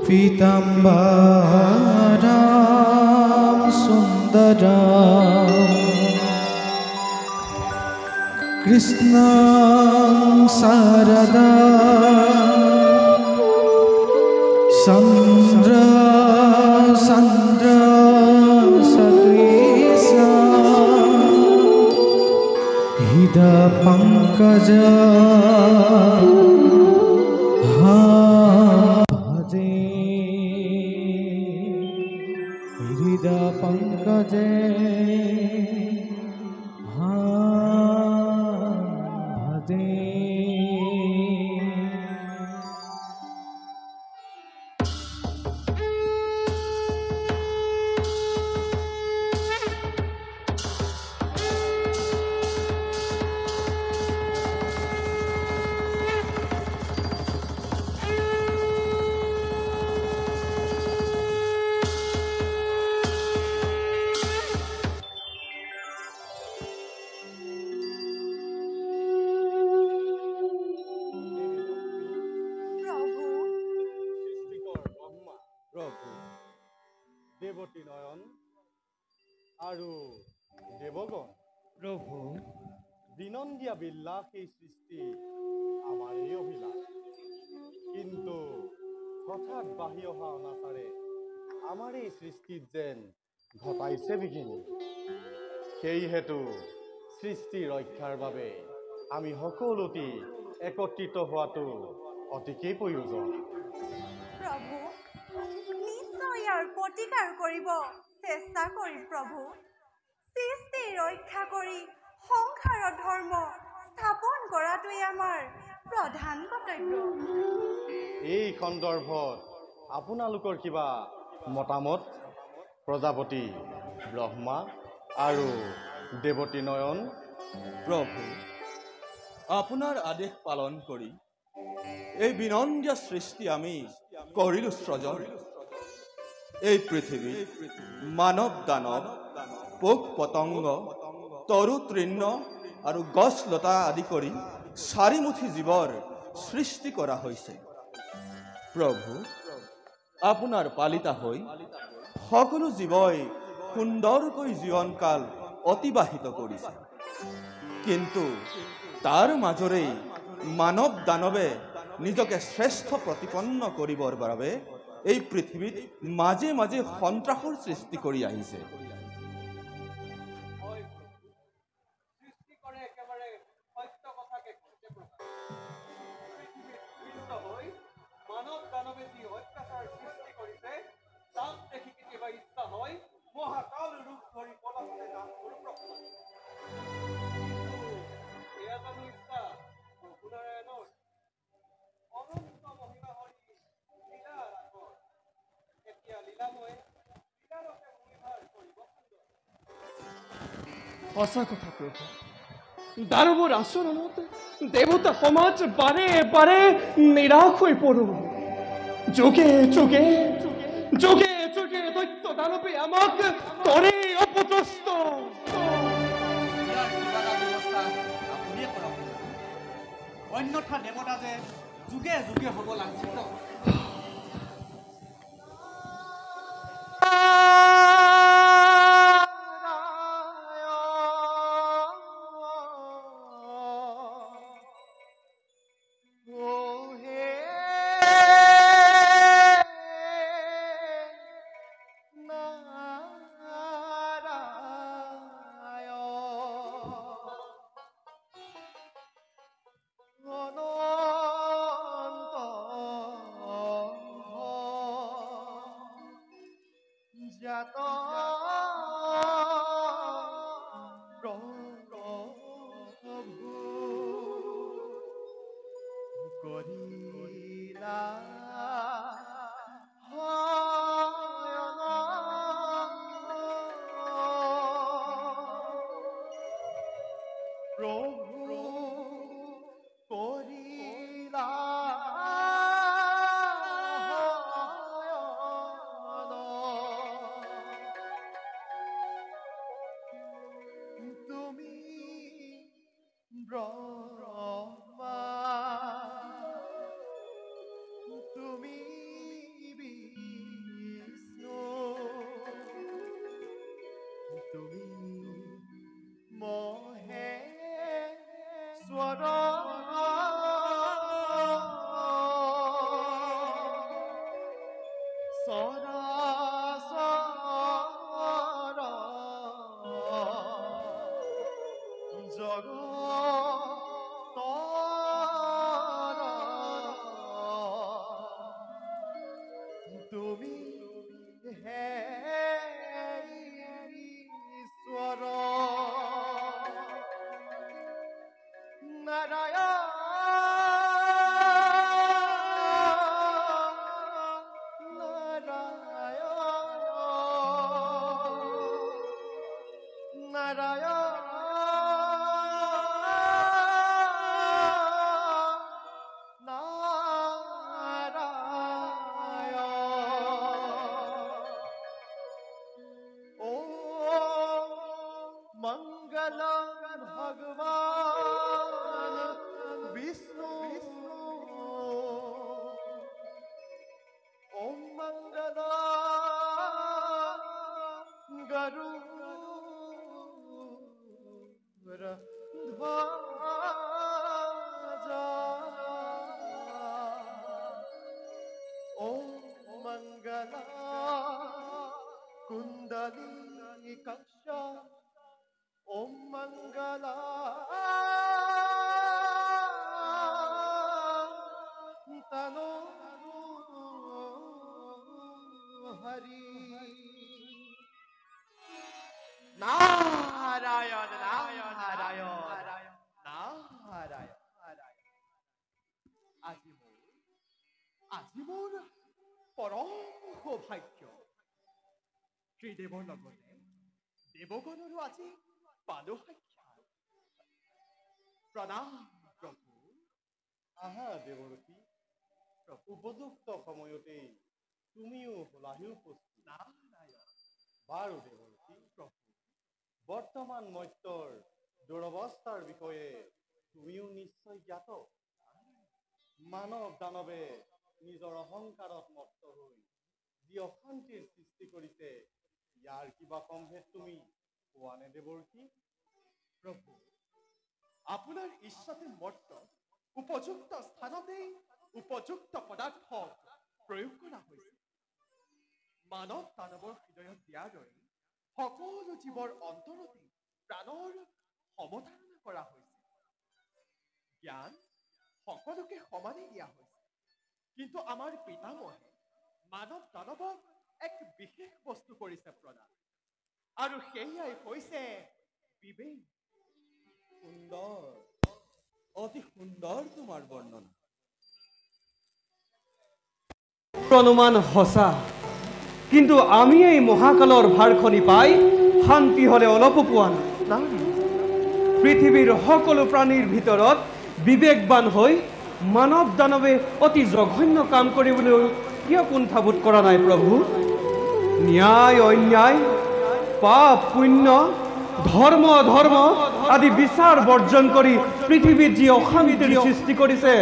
पीताम्बरं सुन्दरं कृष्णं शारदा चन्द्र सदृशा हृदपङ्कज भजे हृदपङ्कजे भजे। দেৱতী নয়ন আৰু দেৱগণ প্ৰভু বিনন্দিয়া বিলাস এই সৃষ্টি আমাৰেই অভিলাষ, কিন্তু হঠাৎ বাঢ়ি অহা অনাচাৰে আমাৰ এই সৃষ্টিত যেন ঘটাইছে বিঘিনি। সেইহেতু সৃষ্টি ৰক্ষাৰ বাবে আমি সকলোটি একত্ৰিত হোৱাটো অতিকেই প্ৰয়োজন। প্ৰভু নিশ্চয় ইয়াৰ প্ৰতিকাৰ কৰিব চেষ্টা কৰিম প্ৰভু। সৃষ্টি ৰক্ষা কৰি সংসাৰৰ ধৰ্ম স্থাপন কৰাটোৱেই আমাৰ প্ৰধান কৰ্তব্য। এই সন্দৰ্ভত আপোনালোকৰ কিবা মতামত? প্ৰজাপতি ব্ৰহ্মা আৰু দেৱতী নয়ন। প্ৰভু, আপোনাৰ আদেশ পালন কৰি এই বিনন্দিয়া সৃষ্টি আমি কৰিলো সৃজন। এই পৃথিৱীত মানৱ দানৱ, পোক পতংগ, তৰু তৃণ আৰু গছ লতা আদি কৰি চাৰিমুঠি জীৱৰ সৃষ্টি কৰা হৈছে। প্ৰভু, আপোনাৰ পালিতা হৈ সকলো জীৱই সুন্দৰকৈ জীৱনকাল অতিবাহিত কৰিছে, কিন্তু তাৰ মাজৰেই মানৱ দানৱে নিজকে শ্ৰেষ্ঠ প্ৰতিপন্ন কৰিবৰ বাবে এই পৃথিৱীত মাজে মাজে সন্ত্ৰাসৰ সৃষ্টি কৰি আহিছে। সঁচা কথা প্ৰভু, দানৱৰ আচৰণত দেৱতা সমাজ বাৰে বাৰে নিৰাশ হৈ পৰো। যোগে যোগে যোগে যোগে দৈত্য দানৱে আমাক কৰে অপদস্থ। অন্যথা দেৱতা যে যুগে যুগে হ'ব লাঞ্ছিত। তুমি বিষ্ণু তুমি মহেশ্বৰ সৰাচৰ জগতৰ তুমি হে ঈশ্বৰ मंगल भगवान विष्णु ओम मंगल गरुड़ ध्वजा ओम मंगल कुंडली कक्षा ओम मंगला तनो हरि नारायण नारायण नारायण আজি মোৰ পৰম সৌভাগ্য শ্ৰীদেৱৰ লগতে দেৱগণৰো আজি পালো সাক্ষাৎ প্ৰণাম প্ৰভু আহা দেৱৰতী উপযুক্ত সময়তেই তুমিও হলাহি উপস্থিত বাৰু দেৱৰতী বৰ্তমান মৰ্ত্যৰ দুৰৱস্থাৰ বিষয়ে তুমিও নিশ্চয় জ্ঞাত মানৱ দানৱে নিজৰ অহংকাৰত মত্ত হৈ যি অশান্তিৰ সৃষ্টি কৰিছে ইয়াৰ কিবা সম্ভেদ তুমি পোৱা নে দেৱৰতী প্ৰভু আপোনাৰ ইচ্ছাতে মৰ্ত উপযুক্ত স্থানতে উপযুক্ত পদাৰ্থ প্ৰয়োগ কৰা হৈছে মানৱ দানৱৰ হৃদয়ত দিয়াৰ দৰে সকলো জীৱৰ অন্তৰতে প্ৰাণৰ সমধাৰণা কৰা হৈছে জ্ঞান সকলোকে সমানে দিয়া হৈছে কিন্তু আমাৰ পিতামহে মানৱ দানৱক এক বিশেষ বস্তু কৰিছে প্ৰদান আৰু সেয়াই হৈছে বিবেক সুন্দৰ অতি সুন্দৰ তোমাৰ বৰ্ণনা অনুমান সঁচা কিন্তু আমি এই মহাকালৰ ভাৰখনি পাই শান্তি হলে অলপো পোৱা নাই পৃথিৱীৰ সকলো প্ৰাণীৰ ভিতৰত বিবেকবান হৈ মানৱ দানৱে অতি জঘন্য কাম কৰিবলৈ কিয় কুণ্ঠাবোধ কৰা নাই প্ৰভু ন্যায় অন্যায় পাপ পুণ্য ধৰ্ম অধৰ্ম আদি বিচাৰ বৰ্জন কৰি পৃথিৱীত যি অশান্তিৰ সৃষ্টি কৰিছে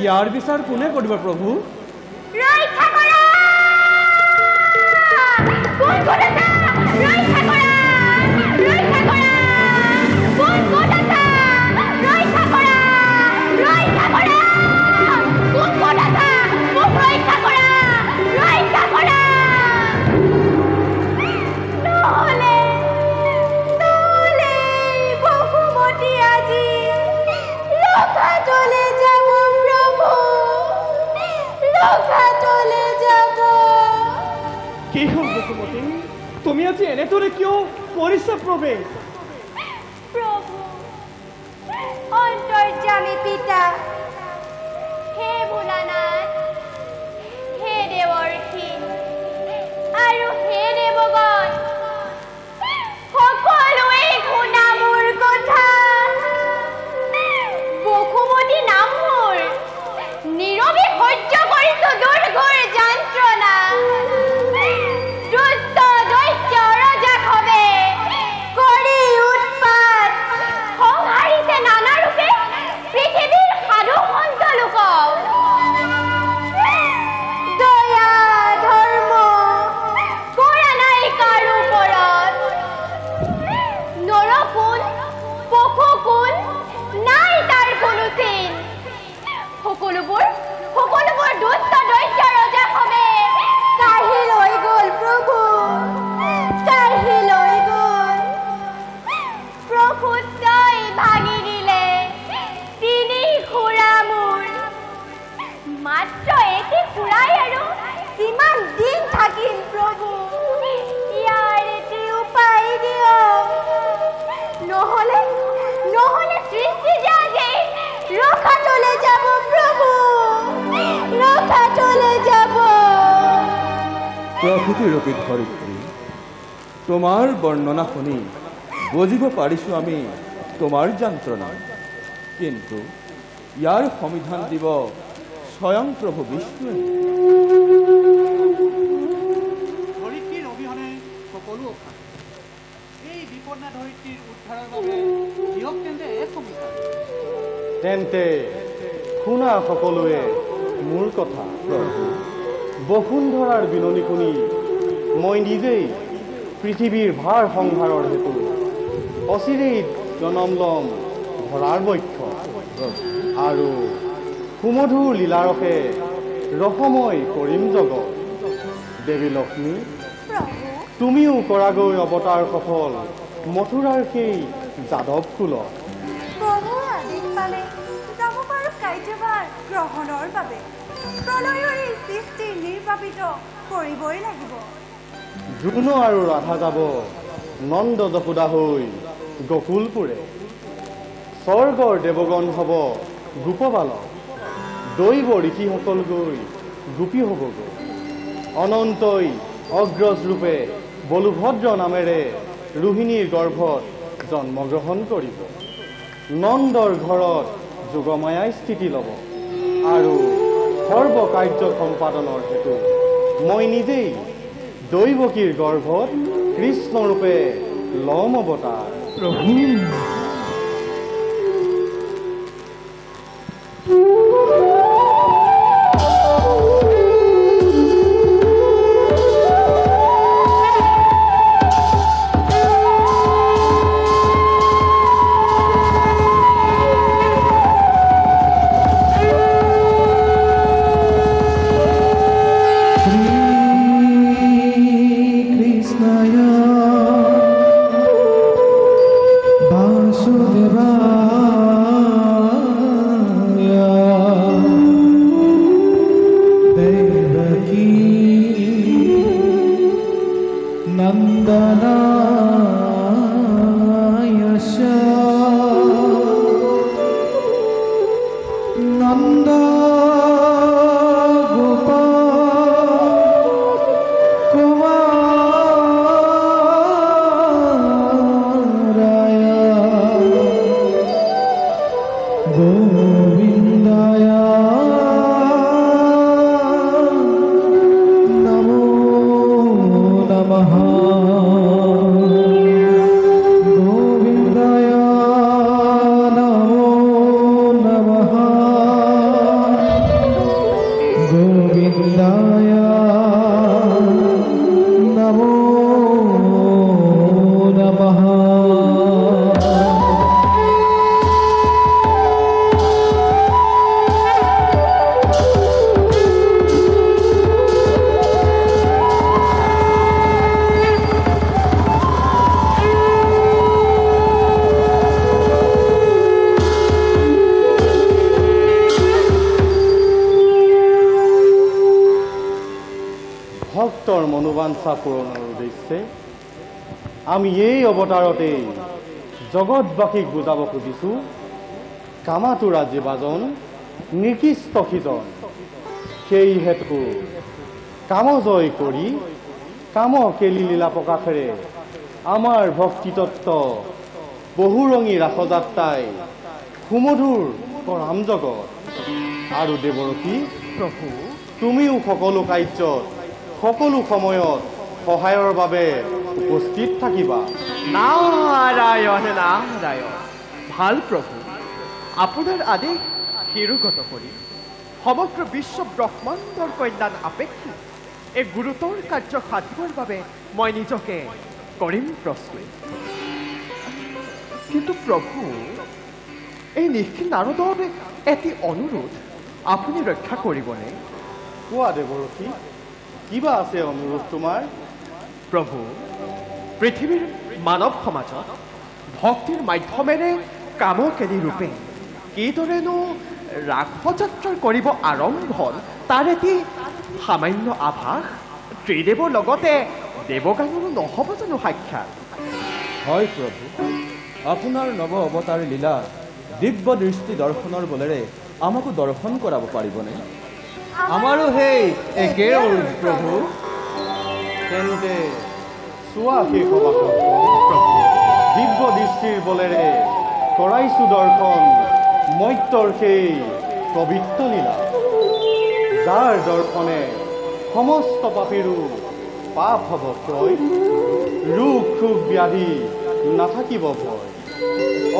ইয়াৰ বিচাৰ কোনে কৰিব প্ৰভু ৰক্ষা কৰা কোন কোন আছা ৰক্ষা কৰা ৰক্ষা কৰা কোন কোন আছা ৰক্ষা কৰা ৰক্ষা কৰা কোন কোন আছা মোক ৰক্ষা কৰা ৰক্ষা কৰা নহলে বহুমতি আজি লোকা চলে যাব প্ৰভু লোকা চলে যাব কি হ'ল বসুমতী তুমি আজি এনেদৰে কিয় পৰিছা প্ৰৱেশ প্ৰভু অন্তৰ্যামী পিতা হে ভোলানাথ হে দেৱৰ্ষি আৰু হে দেৱগণ সকলোৱে শুনা মোৰ কথা বসুমতী নাম মোৰ নীৰৱে সহ্য কৰিছো দুৰ্ঘৰ যন্ত্ৰণা দুষ্ট দৈত্য ৰজাখবে কৰি উৎপাত সংহাৰিছে নানা ৰূপে পৃথিৱীৰ সাধু সন্ত লোকক এটি ফুৰাই আৰু কিমান দিন থাকিম প্ৰভু ইয়াৰ এটি উপায় দিয়ক নহ'লে সৃষ্টি জাগে ৰখাতলৈ যাব প্ৰভু ৰখাতলৈ যাব প্ৰকৃতিৰূপী ধৰিত্ৰী তোমাৰ বৰ্ণনা শুনি বুজিব পাৰিছোঁ আমি তোমাৰ যন্ত্ৰণা কিন্তু ইয়াৰ সমিধান দিব স্বয়ং প্ৰভু বিষ্ণুৱে ধৰিত্ৰীৰ অবিহনে সকলো অসাধ এই বিপন্না ধৰিত্ৰীৰ উদ্ধাৰৰ বাবে দিয়ক তেন্তে এক সমিধান তেন্তে শুনা সকলোৱে মোৰ কথা বসুন্ধৰাৰ বিননি শুনি মই নিজেই পৃথিৱীৰ ভাৰ সংহাৰৰ হেতু অচিৰেই জনম ল'ম ধৰাৰ বক্ষ আৰু সুমধুৰ লীলাৰসে ৰসময় কৰিম জগত দেৱী লক্ষ্মী তুমিও কৰাগৈ অৱতাৰ সফল মথুৰাৰ সেই যাদৱ কুলত প্ৰভুৰ আদেশ পালে যাব পাৰোঁ কাৰ্যভাৰ গ্ৰহণৰ বাবে প্ৰলয়ৰ এই সৃষ্টি নিৰ্বাপিত কৰিবই লাগিব দ্ৰোণ আৰু ৰাধা যাব নন্দ যশোদা হৈ গকুলপুৰে স্বৰ্গৰ দেৱগণ হ'ব গোপবালক দৈৱ ঋষিসকল গৈ গোপী হ'বগৈ অনন্তই অগ্ৰজ ৰূপে বলুভদ্ৰ নামেৰে ৰোহিণীৰ গৰ্ভত জন্মগ্ৰহণ কৰিব নন্দৰ ঘৰত যোগমায়াই স্থিতি ল'ব আৰু সৰ্বকাৰ্য সম্পাদনৰ হেতু মই নিজেই দৈৱকীৰ গৰ্ভত কৃষ্ণৰূপে ল'ম অৱতাৰ প্ৰভু ভক্তৰ মনোবাঞ্ছা পূৰণৰ উদ্দেশ্যে আমি এই অৱতাৰতেই জগতবাসীক বুজাব খুজিছোঁ কামাতুৰা জীৱাজন নিকৃষ্ট সিজন সেই হেতু কামজয় কৰি কাম কেলি লীলা প্ৰকাশেৰে আমাৰ ভক্তিতত্ত্ব বহুৰঙী ৰাসযাত্ৰাই সুমধুৰ কৰাম জগত আৰু দেৱৰসী প্ৰভু তুমিও সকলো কাৰ্যত সকলো সময়ত সহায়ৰ বাবে উপস্থিত থাকিবা নাৰায়ণ নাৰায়ণ ভাল প্ৰভু আপোনাৰ আদেশ শিৰোগত কৰি সমগ্ৰ বিশ্ব ব্ৰহ্মাণ্ডৰ কল্যাণ আপেক্ষিক এই গুৰুতৰ কাৰ্য সাধিবৰ বাবে মই নিজকে কৰিম প্ৰস্তুত কিন্তু প্ৰভু এই নিশি নাৰদৰ এটি অনুৰোধ আপুনি ৰক্ষা কৰিবনে কোৱা দেৱৰসী কিবা আছে অনুৰোধ তোমাৰ প্ৰভু পৃথিৱীৰ মানৱ সমাজত ভক্তিৰ মাধ্যমেৰে কামকেলি ৰূপে কিদৰেনো ৰাসযাত্ৰাৰ কৰিব আৰম্ভ তাৰ এটি সামান্য আভাস ত্ৰিদেৱৰ লগতে দেৱগানৰো নহ'ব জানো সাক্ষাৎ? হয় প্ৰভু, আপোনাৰ নৱ অৱতাৰ লীলা দিব্য দৃষ্টি দৰ্শনৰ বলেৰে আমাকো দৰ্শন কৰাব পাৰিবনে? আমাৰো সেই একেই অনুৰোধ প্ৰভু। তেন্তে চোৱা শেষ সভাসদ দিব্য দৃষ্টিৰ বলেৰে কৰাইছো দৰ্শন মৰ্ত্যৰ সেই পবিত্ৰ লীলা, যাৰ দৰ্শনে সমস্ত পাপীৰো পাপ হ'ব ক্ষয়, ৰোগ শোক ব্যাধি নাথাকিব ভয়,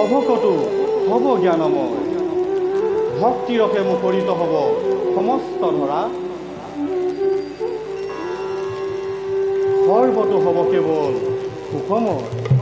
অভকতো হ'ব জ্ঞানময়, ভক্তিৰসে মুখৰিত হ'ব সমস্ত ধৰা, সৰ্বতো হ'ব কেৱল সুখময়।